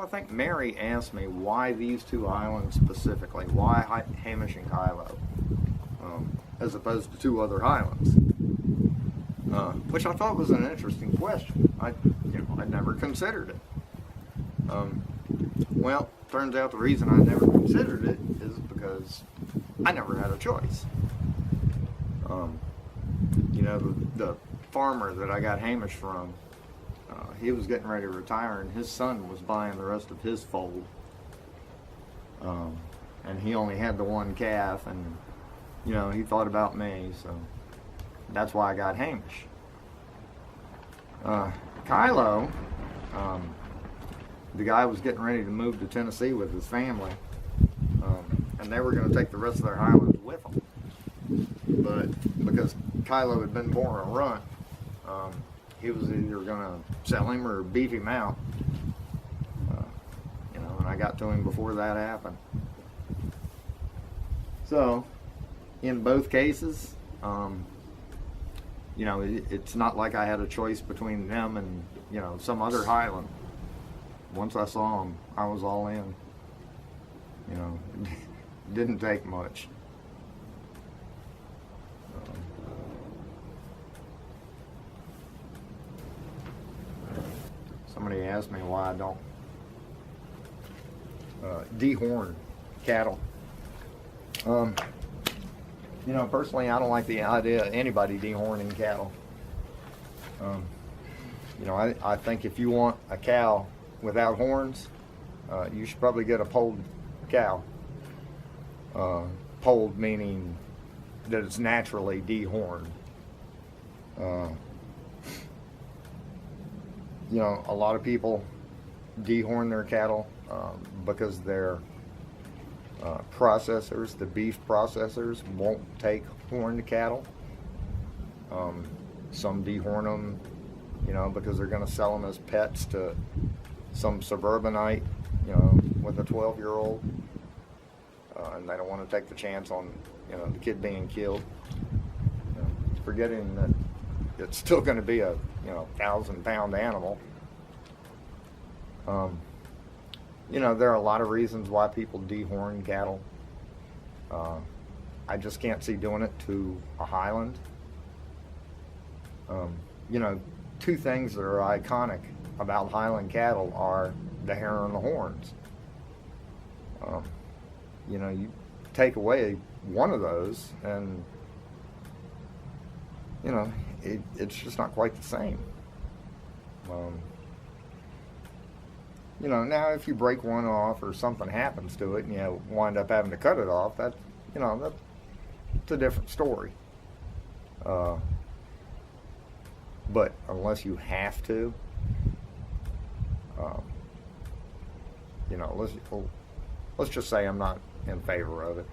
I think Mary asked me why these two islands specifically, why Hamish and Kylo, as opposed to two other islands, which I thought was an interesting question. I'd never considered it. Well, turns out the reason I never considered it is because I never had a choice. The farmer that I got Hamish from, he was getting ready to retire, and his son was buying the rest of his fold. And he only had the one calf, and he thought about me, so that's why I got Hamish. Kylo, the guy was getting ready to move to Tennessee with his family, and they were going to take the rest of their Highlands with them. But because Kylo had been born a runt, he was either going to sell him or beef him out. And I got to him before that happened. So, in both cases, it's not like I had a choice between them and, some other Highland. Once I saw them, I was all in. It didn't take much. Somebody asked me why I don't dehorn cattle. Personally, I don't like the idea of anybody dehorning cattle. I think if you want a cow without horns, you should probably get a polled cow. Polled meaning that it's naturally dehorned. A lot of people dehorn their cattle because their processors, the beef processors, won't take horned cattle. Some dehorn them, because they're going to sell them as pets to some suburbanite, with a 12-year-old, and they don't want to take the chance on, the kid being killed, forgetting that it's still going to be a 1,000-pound animal. There are a lot of reasons why people dehorn cattle. I just can't see doing it to a Highland. Two things that are iconic about Highland cattle are the hair and the horns. You take away one of those and, it's just not quite the same. Now if you break one off or something happens to it and you wind up having to cut it off, that's a different story. But unless you have to, let's just say I'm not in favor of it.